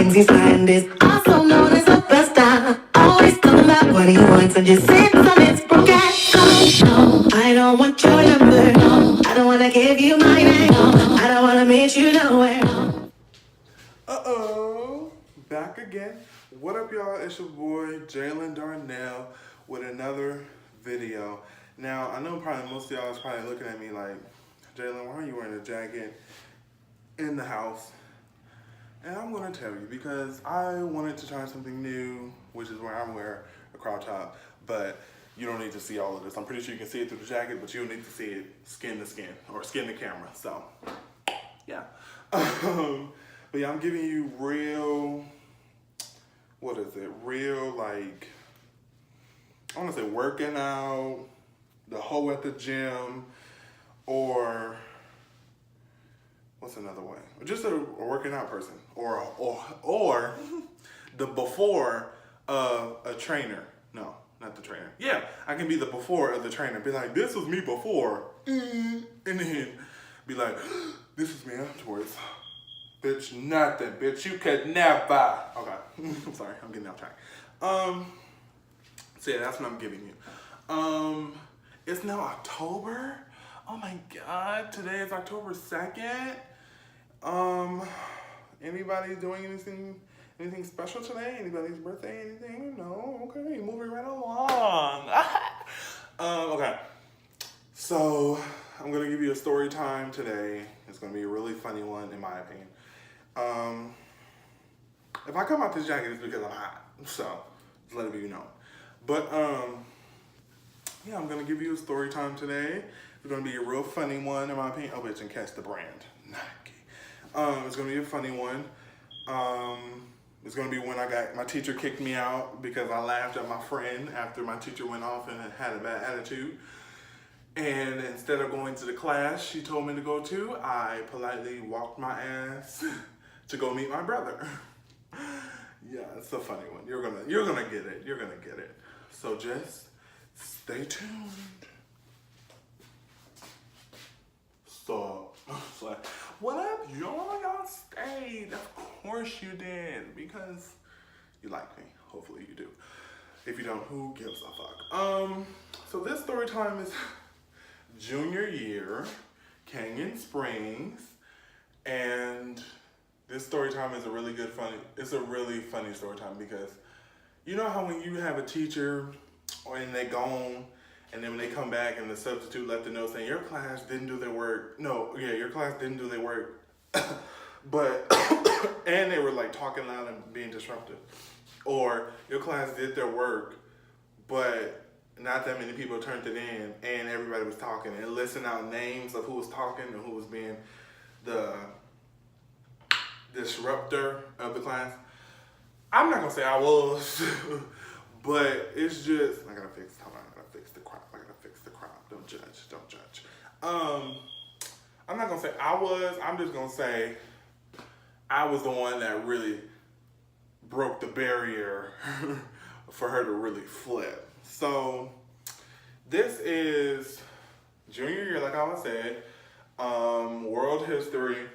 things he's flying is also known as a superstar. Always talking about what he wants and just sits on his broken. No, I don't want your number. No, I don't wanna give you my name. No, I don't wanna meet you nowhere. Uh-oh, back again. What up, y'all? It's your boy, Jalen Darnell, with another video. Now, I know probably most of y'all is probably looking at me like, Jalen, why are you wearing a jacket in the house? And I'm going to tell you, because I wanted to try something new, which is where I'm wearing a crop top, but you don't need to see all of this. I'm pretty sure you can see it through the jacket, but you don't need to see it skin to skin, or skin to camera, so, yeah. But yeah, I'm giving you real, what is it? Real, like, I want to say working out, the hoe at the gym, or what's another way? Just a working out person, or the before of a trainer. No, not the trainer. Yeah, I can be the before of the trainer. Be like, this was me before, and then be like, this is me afterwards. Bitch, nothing. Bitch, you could never. Okay, I'm sorry, I'm getting off track. So yeah, that's what I'm giving you. It's now October. Oh my God, today is October 2nd. Anybody doing anything special today? Anybody's birthday, anything? No? Okay, moving right along. Okay, so I'm gonna give you a story time today. It's gonna be a really funny one, in my opinion. If I come out this jacket, it's because I'm hot. So, just let it be known. But, yeah, I'm gonna give you a story time today. It's gonna be a real funny one, in my opinion. Oh, bitch, and catch the brand. Nike. It's gonna be a funny one. It's gonna be when my teacher kicked me out because I laughed at my friend after my teacher went off and had a bad attitude. And instead of going to the class she told me to go to, I politely walked my ass to go meet my brother. Yeah, it's a funny one. You're gonna get it. You're gonna get it. So just stay tuned. So, what up, y'all? Y'all stayed. Of course you did, because you like me. Hopefully you do. If you don't, who gives a fuck? So this story time is junior year, Canyon Springs, and this story time is a really funny story time, because you know how when you have a teacher and they gone, and then when they come back and the substitute let them know saying your class didn't do their work. No, yeah, your class didn't do their work. But, and they were like talking loud and being disruptive. Or your class did their work, but not that many people turned it in, and everybody was talking and listing out names of who was talking and who was being the disruptor of the class. I'm not gonna say I was, but it's just, I gotta fix the crop. Don't judge. I'm not gonna say I was, I'm just gonna say I was the one that really broke the barrier for her to really flip. So this is junior year, like I was saying, world history.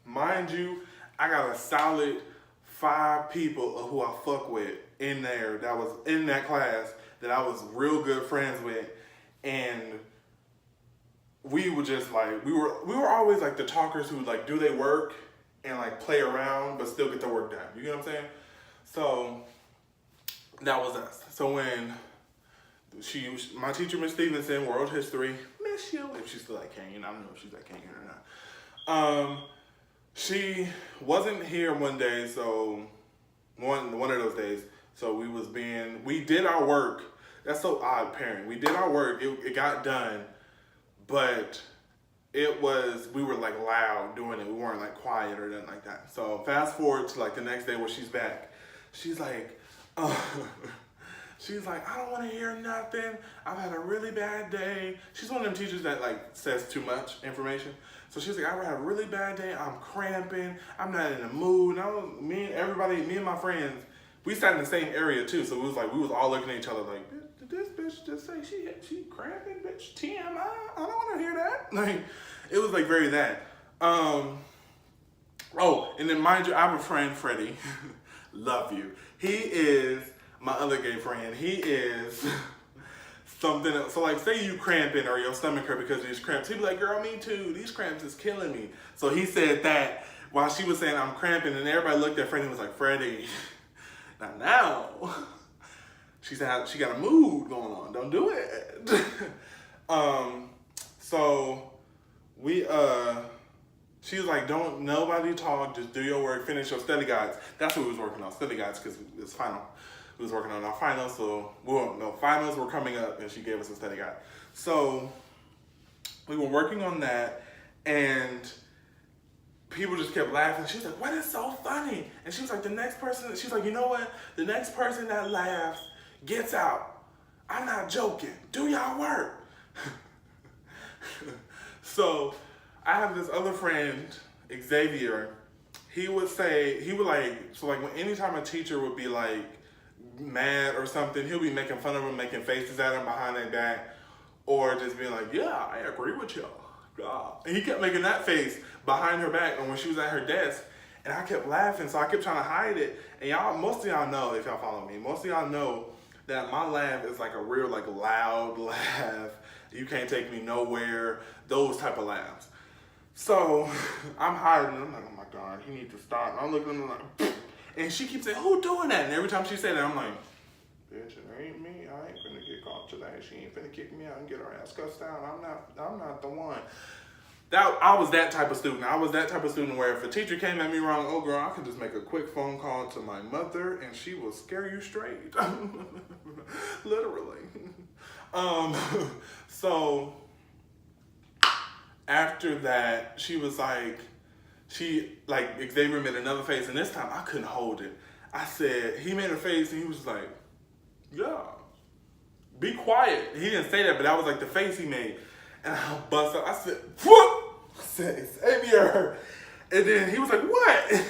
Mind you, I got a solid 5 people who I fuck with in there that was in that class that I was real good friends with, and we were just like, we were always like the talkers who like do their work and like play around but still get the work done. You get what I'm saying? So that was us. So when my teacher, Miss Stevenson, world history, miss you, if she's still at Canyon, I don't know if she's at Canyon or not. She wasn't here one day, so one of those days. So we did our work. That's so odd, parent. We did our work. It got done, but we were like loud doing it. We weren't like quiet or nothing like that. So fast forward to like the next day where she's back. She's like, I don't want to hear nothing. I've had a really bad day. She's one of them teachers that like says too much information. So she's like, I've had a really bad day. I'm cramping. I'm not in the mood. And me and my friends, we sat in the same area too. So it was like, we was all looking at each other like, did this bitch just say she cramping, bitch? TMI? I don't want to hear that. Like, it was like very that. Oh, and then mind you, I have a friend, Freddie. Love you. He is my other gay friend. He is something else. So like, say you cramping or your stomach hurt because of these cramps. He'd be like, girl, me too. These cramps is killing me. So he said that while she was saying I'm cramping, and everybody looked at Freddie and was like, Freddie, now, she said she got a mood going on. Don't do it. So we, she was like, don't nobody talk, just do your work, finish your study guides. That's what we was working on, study guides, because it's final. We was working on our finals, so finals were coming up, and she gave us a study guide. So we were working on that, and people just kept laughing. She was like, what is so funny? And she was like, the next person, she's like, you know what? The next person that laughs gets out. I'm not joking. Do y'all work. So I have this other friend, Xavier. He would anytime a teacher would be like mad or something, he'll be making fun of them, making faces at them behind their back, or just being like, yeah, I agree with y'all. And he kept making that face behind her back and when she was at her desk, and I kept laughing, so I kept trying to hide it. And most of y'all know, if y'all follow me, most of y'all know that my laugh is like a real like loud laugh. You can't take me nowhere, those type of laughs. So I'm hiding. I'm like, oh my God, he needs to stop. And I'm looking at him like, and she keeps saying, who doing that? And every time she said that, I'm like, bitch, it ain't me. I ain't finna get caught today. She ain't finna kick me out and get her ass cussed down. I'm not the one. I was that type of student. I was that type of student where if a teacher came at me wrong, oh girl, I could just make a quick phone call to my mother and she will scare you straight. Literally. So after that, she was like, Xavier made another face, and this time I couldn't hold it. I said, he made a face and he was like, yeah, be quiet. He didn't say that, but that was like the face he made. And I bust up. I said, whoop! I said, Xavier. And then he was like, what?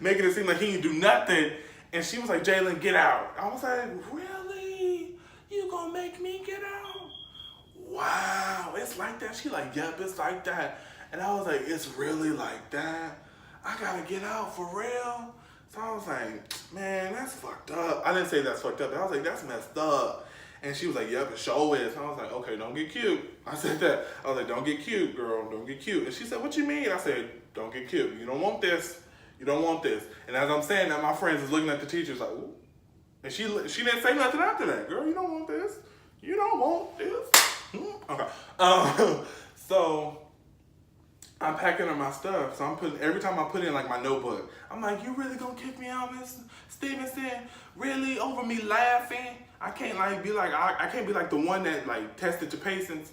Making it seem like he didn't do nothing. And she was like, Jalen, get out. I was like, really? You gonna make me get out? Wow, it's like that? She like, yep, it's like that. And I was like, it's really like that? I gotta get out for real? So I was like, man, that's fucked up. I didn't say that's fucked up, but I was like, that's messed up. And she was like, yep, it sure is. And I was like, okay, don't get cute. I said that. I was like, don't get cute, girl. Don't get cute. And she said, what you mean? I said, don't get cute. You don't want this. You don't want this. And as I'm saying that, my friends is looking at the teachers like, ooh. And she didn't say nothing after that. Girl, you don't want this. You don't want this. Okay. So I'm packing up my stuff. So every time I put in like my notebook, I'm like, you really gonna kick me out, Miss Stevenson? Really? Over me laughing? I can't like be like, I can't be like the one that like tested to patience,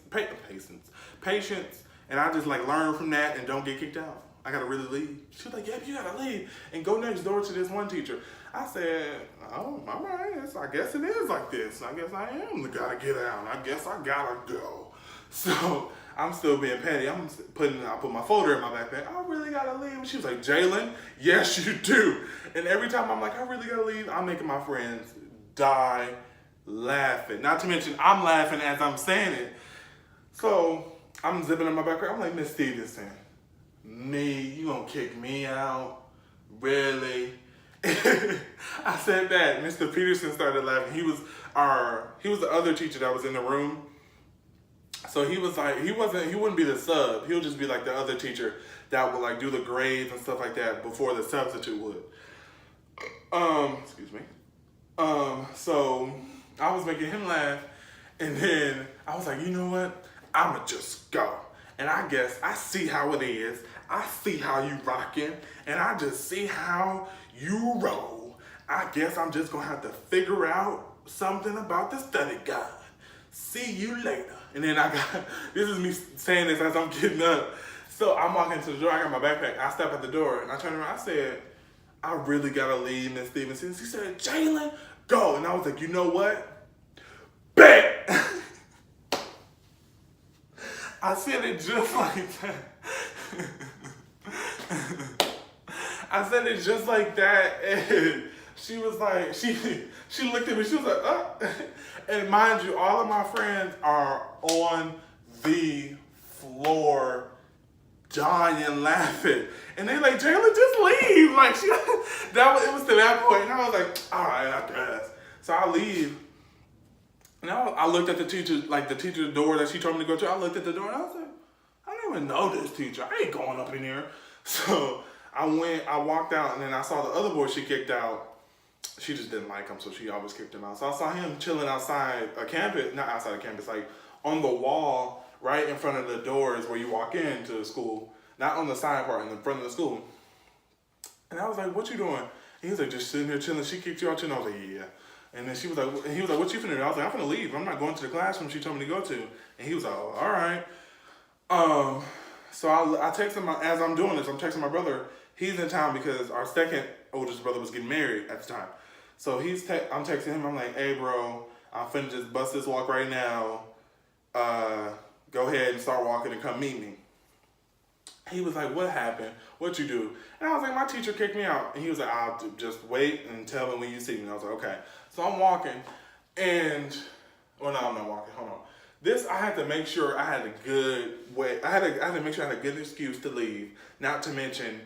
and I just like learn from that and don't get kicked out. I gotta really leave. She was like, yep, you gotta leave and go next door to this one teacher. I said, oh, all right, I guess it is like this. I guess I am the gotta get out. I guess I gotta go. So I'm still being petty. I put my folder in my backpack. I really gotta leave. And she was like, Jalen, yes, you do. And every time I'm like, I really gotta leave, I'm making my friends die laughing. Not to mention, I'm laughing as I'm saying it. So I'm zipping in my backpack. I'm like, Miss Stevenson, me, you gonna kick me out? Really? I said that. Mr. Peterson started laughing. He was the other teacher that was in the room. So he was like, he wouldn't be the sub. He'll just be like the other teacher that would like do the grades and stuff like that before the substitute would. Excuse me. So I was making him laugh, and then I was like, you know what? I'ma just go. And I guess I see how it is. I see how you rocking, and I just see how you roll. I guess I'm just gonna have to figure out something about the study guide. See you later. And then this is me saying this as I'm getting up. So I'm walking to the door, I got my backpack, I step at the door, and I turn around, I said, I really gotta leave, Miss Stevenson. She said, Jalen, go. And I was like, you know what? Bet! I said it just like that. I said it just like that, and she was like, she looked at me, she was like, And mind you, all of my friends are on the floor dying laughing. And they like, Jayla, just leave. Like, it was to that point. And I was like, all right, I guess. So I leave. And I looked at the teacher, like the teacher's door that she told me to go to. I looked at the door and I was like, I don't even know this teacher. I ain't going up in here. So I walked out, and then I saw the other boy she kicked out. She just didn't like him, so she always kicked him out. So I saw him chilling outside a campus, not outside a campus, like on the wall right in front of the doors where you walk into the school, not on the side part, in the front of the school. And I was like, what you doing? And he was like, just sitting here chilling. She kicked you out, and I was like, yeah. And then he was like, what you finna do? I was like, I'm finna leave. I'm not going to the classroom she told me to go to. And he was like, oh, all right. So I texted as I'm doing this, I'm texting my brother. He's in town because our second oldest brother was getting married at the time. So I'm texting him. I'm like, hey, bro, I'm finna just bust this walk right now. Go ahead and start walking and come meet me. He was like, what happened? What'd you do? And I was like, my teacher kicked me out. And he was like, I'll just wait and tell me when you see me. And I was like, okay. So I'm walking, and, well, no, I'm not walking. Hold on. I had to make sure I had a good way. I had to make sure I had a good excuse to leave. Not to mention,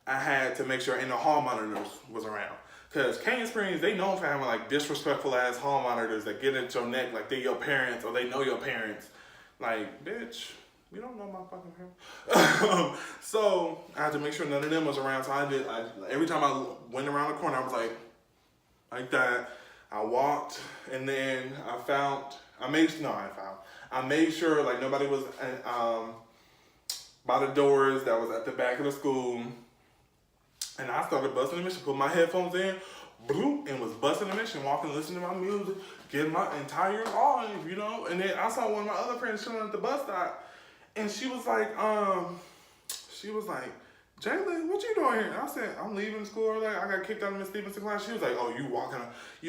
I had to make sure and the hall monitors was around. Because Canyon Springs, they known for having like disrespectful ass hall monitors that get into your neck like they your parents or they know your parents. Like, bitch, you don't know my fucking parents. So I had to make sure none of them was around. So every time I went around the corner, I was like that. I walked, and then I made sure like nobody was by the doors that was at the back of the school. And I started busting the mission, put my headphones in, boom, and was busting the mission, walking, listening to my music, getting my entire life, you know. And then I saw one of my other friends chilling at the bus stop, and she was like, Jalen, what you doing here? And I said, I'm leaving school early. I got kicked out of Miss Stevenson class. She was like, oh, you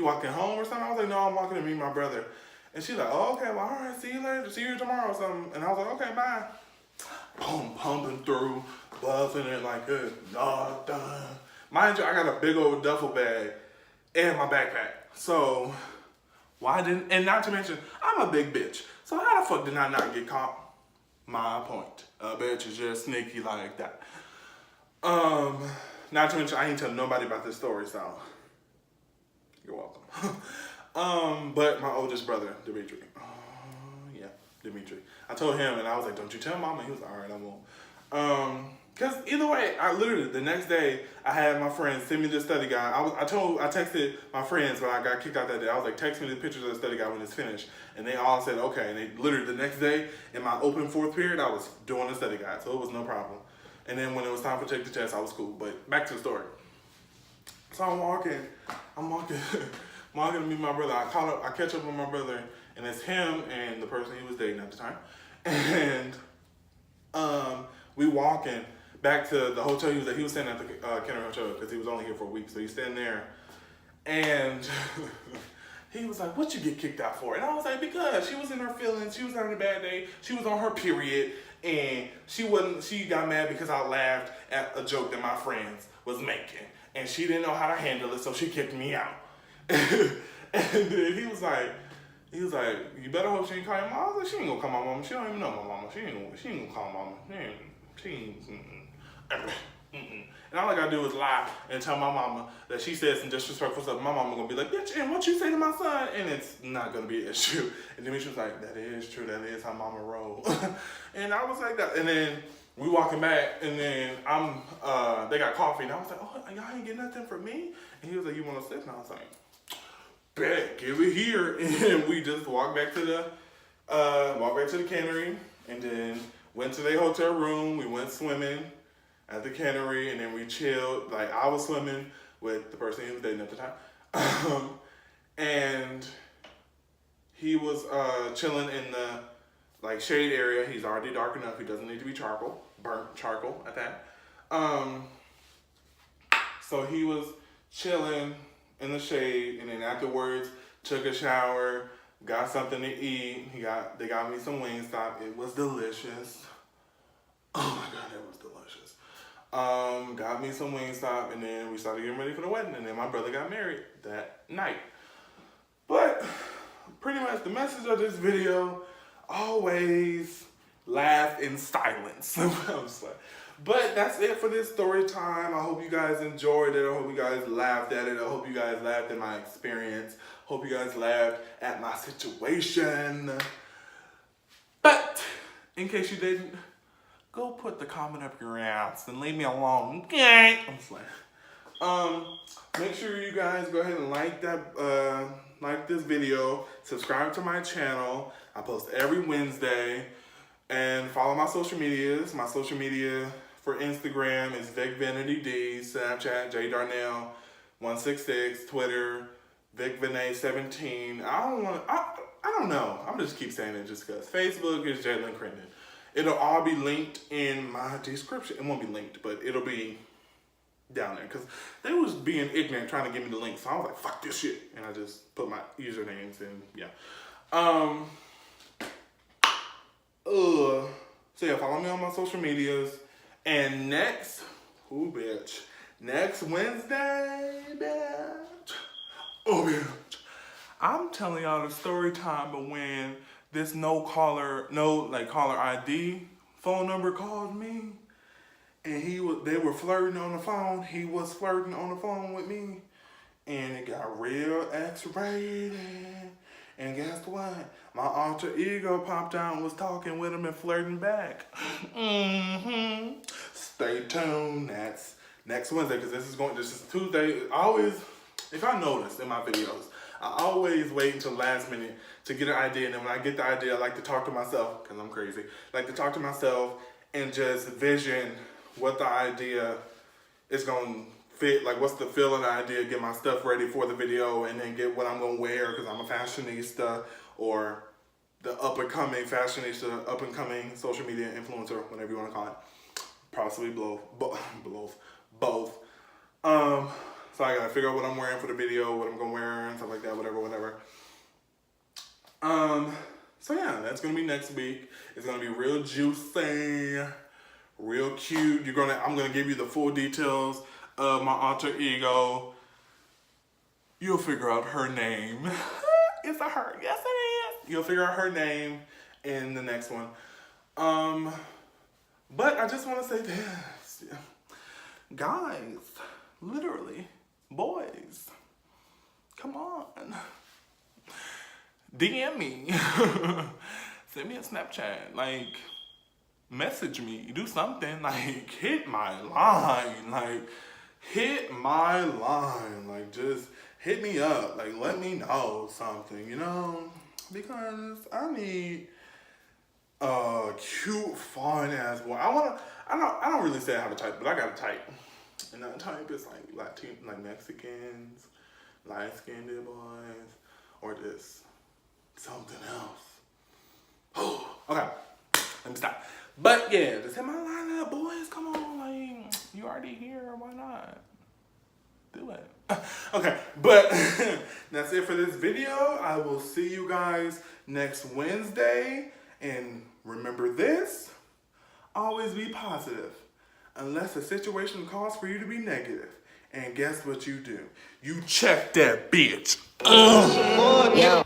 walking home or something? I was like, no, I'm walking to meet my brother. And she's like, oh, okay, well, all right, see you later. See you tomorrow or something. And I was like, okay, bye. Boom, pumping through, buzzing it like good. Done. Mind you, I got a big old duffel bag and my backpack. So, and not to mention, I'm a big bitch. So how the fuck did I not get caught? My point. A bitch is just sneaky like that. Not to mention, I ain't tell nobody about this story, so you're welcome. But my oldest brother, Dimitri. Dimitri. I told him, and I was like, don't you tell mama. He was like, all right, I won't. Because either way, I literally, the next day, I had my friends send me the study guide. I texted my friends when I got kicked out that day. I was like, text me the pictures of the study guide when it's finished. And they all said, okay. And they literally, the next day, in my open fourth period, I was doing the study guide. So it was no problem. And then when it was time to take the test, I was cool. But back to the story. So I'm walking to meet my brother. I catch up with my brother, and it's him and the person he was dating at the time. And we walking back to the hotel he was staying at the Kenner Hotel because he was only here for a week. So he's staying there. And he was like, what you get kicked out for? And I was like, because she was in her feelings. She was having a bad day. She was on her period. And she got mad because I laughed at a joke that my friends was making. And she didn't know how to handle it, so she kicked me out. And then he was like, you better hope she ain't call your mom. I was like, she ain't gonna call my mama. She don't even know my mama. She ain't gonna call mama. And all I gotta do is lie and tell my mama that she said some disrespectful stuff. My mama gonna be like, bitch, and what you say to my son? And it's not gonna be an issue. And then she was like, that is true. That is how mama roll. And I was like that. And then we walking back, and then they got coffee, and I was like, oh, y'all ain't get nothing for me? And he was like, you want a sip? And I was like, bet, give it here. And we just walked back to the cannery, and then went to their hotel room. We went swimming at the cannery, and then we chilled. Like, I was swimming with the person he was dating at the time. And he was chilling in the like shade area. He's already dark enough. He doesn't need to be burnt charcoal at that. So he was chilling in the shade, and then afterwards took a shower, got something to eat. They got me some Wingstop. It was delicious. Oh my God, it was delicious. Got me some Wingstop, and then we started getting ready for the wedding, and then my brother got married that night. But pretty much the message of this video, always laughed in silence. I'm just like, but that's it for this story time. I hope you guys enjoyed it. I hope you guys laughed at it. I hope you guys laughed at my experience. Hope you guys laughed at my situation. But in case you didn't, go put the comment up your ass and leave me alone. Okay? I'm just like, make sure you guys go ahead and like that, like this video, subscribe to my channel. I post every Wednesday, and follow my social medias. My social media for Instagram is VicVanityD, Snapchat JDarnell166, Twitter VicVinay17. I don't know. I'm just keep saying it just because. Facebook is Jalen Crittenden. It'll all be linked in my description. It won't be linked, but it'll be down there because they was being ignorant trying to give me the link. So I was like, fuck this shit. And I just put my usernames in. Yeah. So yeah, follow me on my social medias. And next Wednesday, bitch. Oh, bitch. I'm telling y'all the story time of when this caller ID phone number called me. And they were flirting on the phone. He was flirting on the phone with me. And it got real X-rated. And guess what? My alter ego popped out and was talking with him and flirting back. Stay tuned. That's next Wednesday, because this is Tuesday. If I notice in my videos, I always wait until last minute to get an idea. And then when I get the idea, I like to talk to myself, because I'm crazy. I like to talk to myself and just vision what the idea is going to fit, like what's the feel of the idea, get my stuff ready for the video, and then get what I'm going to wear because I'm a fashionista, or the up-and-coming fashionista, up-and-coming social media influencer, whatever you want to call it. Possibly both. So I got to figure out what I'm wearing for the video, what I'm going to wear, and stuff like that, whatever. So yeah, that's going to be next week. It's going to be real juicy, real cute. I'm going to give you the full details of my alter ego. You'll figure out her name. It's a her. Yes, it is. You'll figure out her name in the next one. But I just want to say this. Guys, literally, boys, come on. DM me. Send me a Snapchat. Like, message me. Do something. Like, hit my line. Like, just hit me up. Like, let me know something, you know? Because I need a cute, fun-ass boy. I don't really say I have a type, but I got a type. And that type is like Latino, like Mexicans, light-skinned boys, or just something else. Oh, okay. Let me stop. But yeah, just hit my line up, boys. Come on, like, you already here, why not? Do it. Okay, but that's it for this video. I will see you guys next Wednesday. And remember this, always be positive. Unless the situation calls for you to be negative. And guess what you do? You check that bitch. Yo.